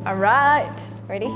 Alright, ready?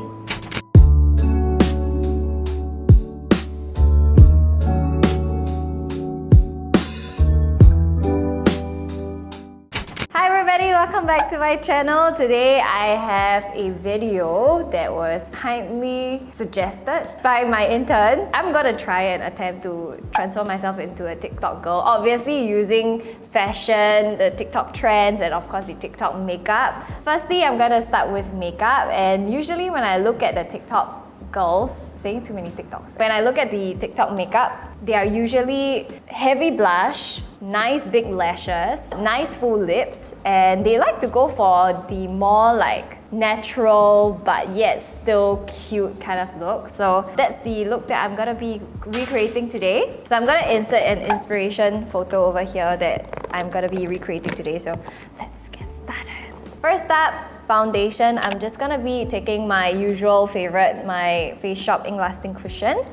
Hi everybody, welcome back to my channel. Today I have a video that was kindly suggested by my interns. I'm gonna try and attempt to transform myself into a TikTok girl, obviously using fashion, the TikTok trends, and of course the TikTok makeup. Firstly, I'm gonna start with makeup, and usually when I look at the TikTok girls, saying too many TikToks. When I look at the TikTok makeup, they are usually heavy blush, nice big lashes, nice full lips, and they like to go for the more like natural but yet still cute kind of look. So that's the look that I'm gonna be recreating today. So I'm gonna insert an inspiration photo over here that I'm gonna be recreating today. So let's get started. First up, foundation. I'm just gonna be taking my usual favorite, my FaceShop Ink Lasting Cushion.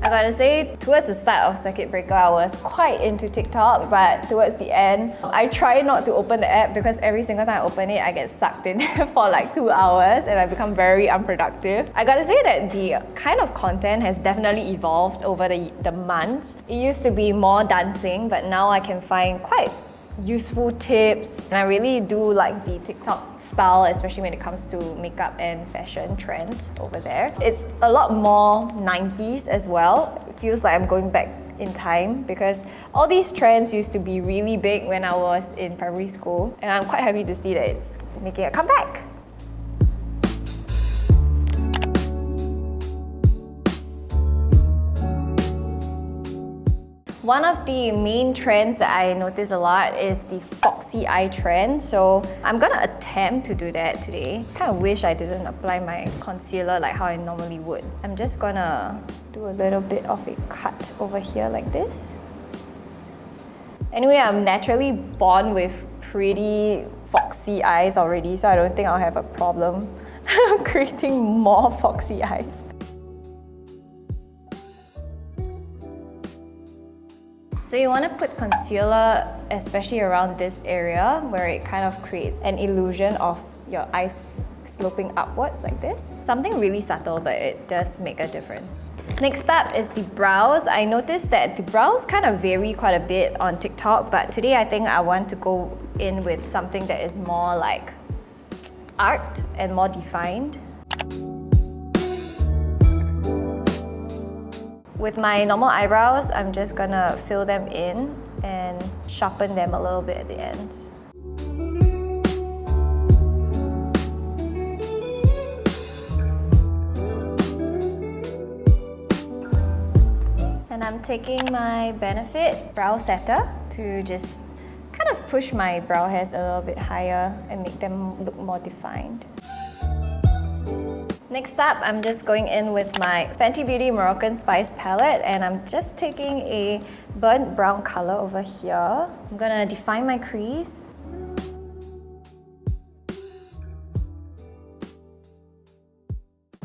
I gotta say, towards the start of Circuit Breaker, I was quite into TikTok, but towards the end, I try not to open the app because every single time I open it, I get sucked in for like 2 hours and I become very unproductive. I gotta say that the kind of content has definitely evolved over the months. It used to be more dancing, but now I can find quite useful tips, and I really do like the TikTok style, especially when it comes to makeup and fashion trends over there. It's a lot more 90s as well. It feels like I'm going back in time because all these trends used to be really big when I was in primary school, and I'm quite happy to see that it's making a comeback. One of the main trends that I notice a lot is the foxy eye trend. So I'm gonna attempt to do that today. Kind of wish I didn't apply my concealer like how I normally would. I'm just gonna do a little bit of a cut over here like this. Anyway, I'm naturally born with pretty foxy eyes already, so I don't think I'll have a problem creating more foxy eyes. So you want to put concealer especially around this area where it kind of creates an illusion of your eyes sloping upwards like this. Something really subtle, but it does make a difference. Next up is the brows. I noticed that the brows kind of vary quite a bit on TikTok, but today I think I want to go in with something that is more like art and more defined. With my normal eyebrows, I'm just gonna fill them in and sharpen them a little bit at the ends. And I'm taking my Benefit brow setter to just kind of push my brow hairs a little bit higher and make them look more defined. Next up, I'm just going in with my Fenty Beauty Moroccan Spice palette, and I'm just taking a burnt brown color over here. I'm gonna define my crease.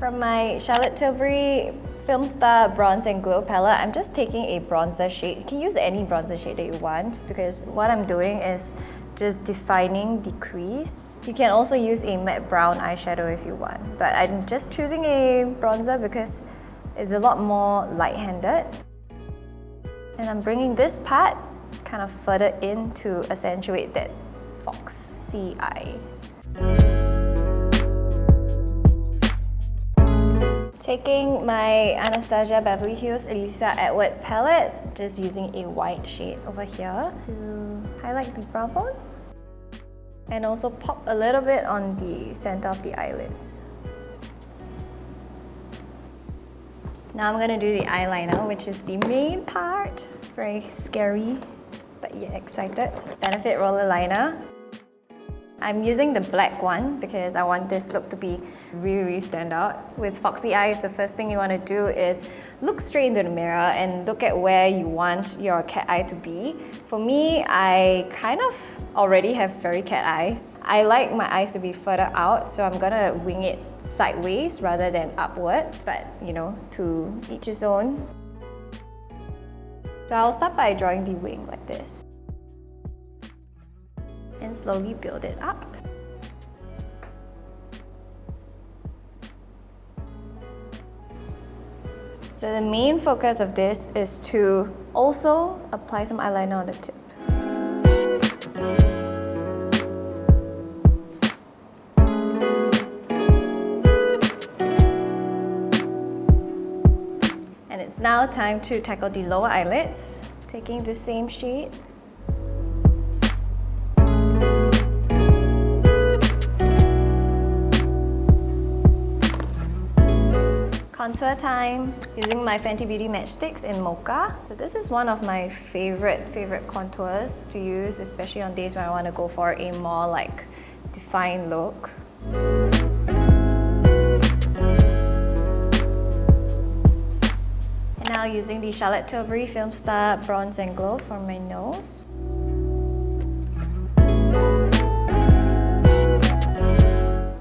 From my Charlotte Tilbury Filmstar Bronze and Glow palette, I'm just taking a bronzer shade. You can use any bronzer shade that you want because what I'm doing is just defining the crease. You can also use a matte brown eyeshadow if you want, but I'm just choosing a bronzer because it's a lot more light-handed. And I'm bringing this part kind of further in to accentuate that foxy eyes. Taking my Anastasia Beverly Hills Alyssa Edwards palette, just using a white shade over here to highlight the brow bone. And also pop a little bit on the center of the eyelids. Now I'm gonna do the eyeliner, which is the main part. Very scary, but yet excited. Benefit roller liner. I'm using the black one because I want this look to be really stand out. With foxy eyes, the first thing you want to do is look straight into the mirror and look at where you want your cat eye to be. For me, I kind of already have very cat eyes. I like my eyes to be further out, so I'm gonna wing it sideways rather than upwards, but you know, to each his own. So I'll start by drawing the wing like this and slowly build it up. So the main focus of this is to also apply some eyeliner on the tip. And it's now time to tackle the lower eyelids, taking the same shade. Contour time, using my Fenty Beauty Matchstix in Mocha. So this is one of my favorite contours to use, especially on days when I want to go for a more like defined look. And now using the Charlotte Tilbury Filmstar Bronze and Glow for my nose.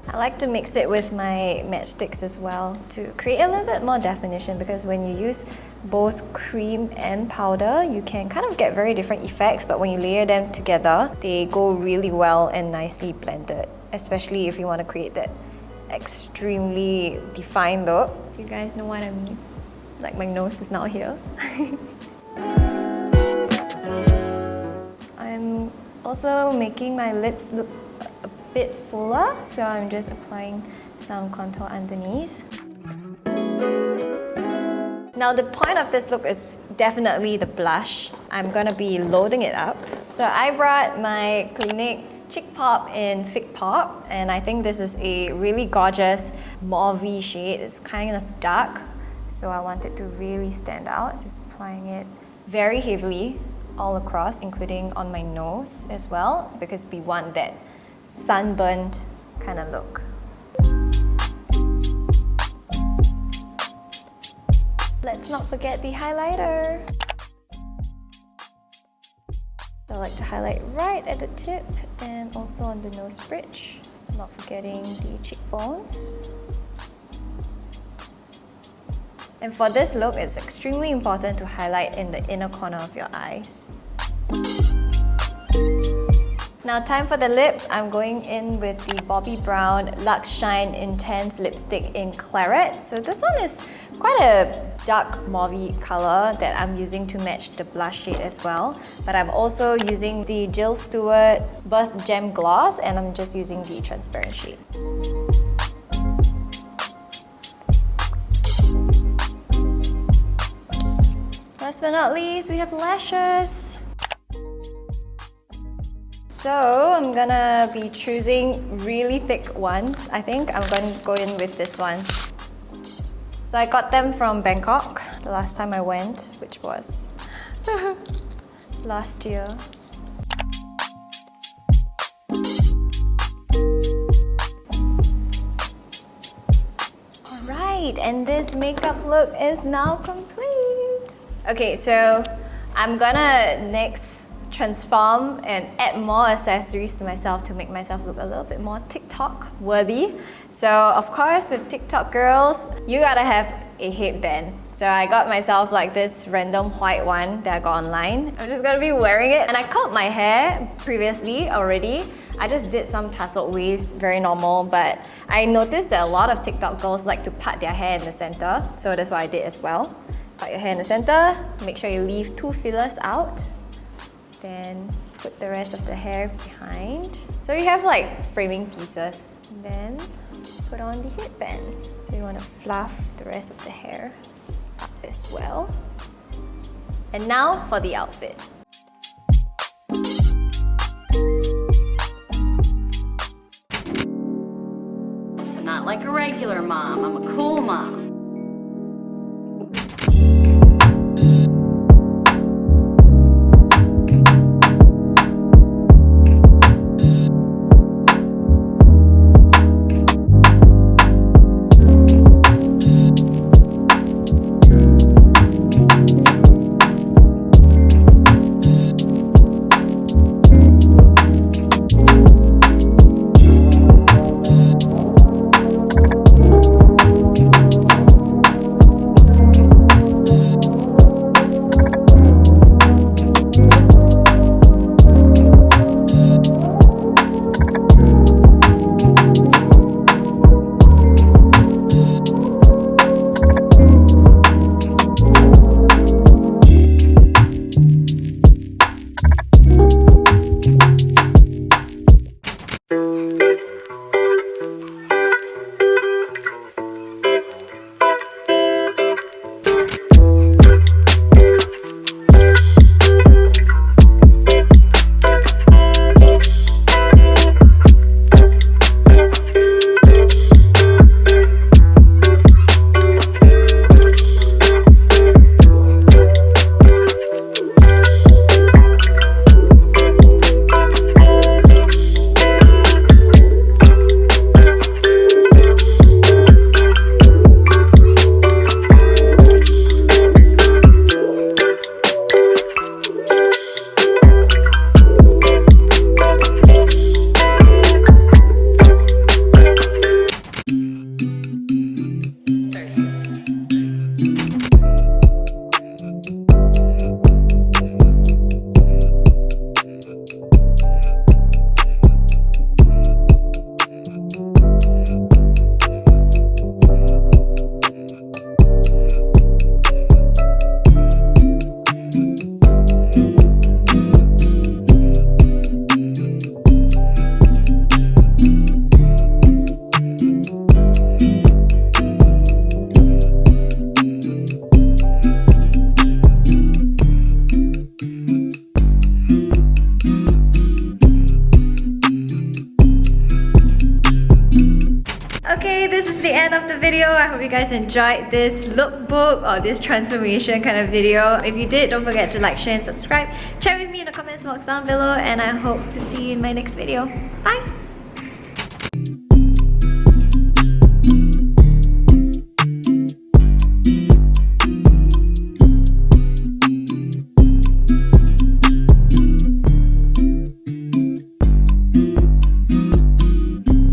I like to mix it with my matchsticks as well to create a little bit more definition, because when you use both cream and powder, you can kind of get very different effects, but when you layer them together, they go really well and nicely blended, especially if you want to create that extremely defined look. Do you guys know what I mean? Like my nose is now here. I'm also making my lips look a bit fuller, so I'm just applying some contour underneath. Now the point of this look is definitely the blush. I'm gonna be loading it up. So I brought my Clinique Cheek Pop in Fig Pop, and I think this is a really gorgeous mauve shade. It's kind of dark, so I want it to really stand out. Just applying it very heavily all across, including on my nose as well, because we want that sunburned kind of look. Let's not forget the highlighter. I like to highlight right at the tip and also on the nose bridge, not forgetting the cheekbones. And for this look, it's extremely important to highlight in the inner corner of your eyes. Now time for the lips. I'm going in with the Bobbi Brown Luxe Shine Intense Lipstick in Claret. So this one is quite a dark mauve color that I'm using to match the blush shade as well. But I'm also using the Jill Stuart Birth Gem Gloss, and I'm just using the transparent shade. Last but not least, we have lashes. So I'm gonna be choosing really thick ones. I think I'm going to go in with this one. So I got them from Bangkok the last time I went, which was last year. Alright, and this makeup look is now complete. Okay, so I'm gonna next transform and add more accessories to myself to make myself look a little bit more TikTok worthy. So of course, with TikTok girls, you gotta have a headband. So I got myself like this random white one that I got online. I'm just gonna be wearing it. And I curled my hair previously already. I just did some tousled waves, very normal, but I noticed that a lot of TikTok girls like to part their hair in the center, so that's what I did as well. Part your hair in the center, make sure you leave 2 fillers out. Then put the rest of the hair behind. So you have like framing pieces. And then put on the headband. So you want to fluff the rest of the hair up as well. And now for the outfit. So not like a regular mom, I'm a cool mom. I hope you guys enjoyed this lookbook or this transformation kind of video. If you did, don't forget to like, share and subscribe. Chat with me in the comments box down below, and I hope to see you in my next video. Bye!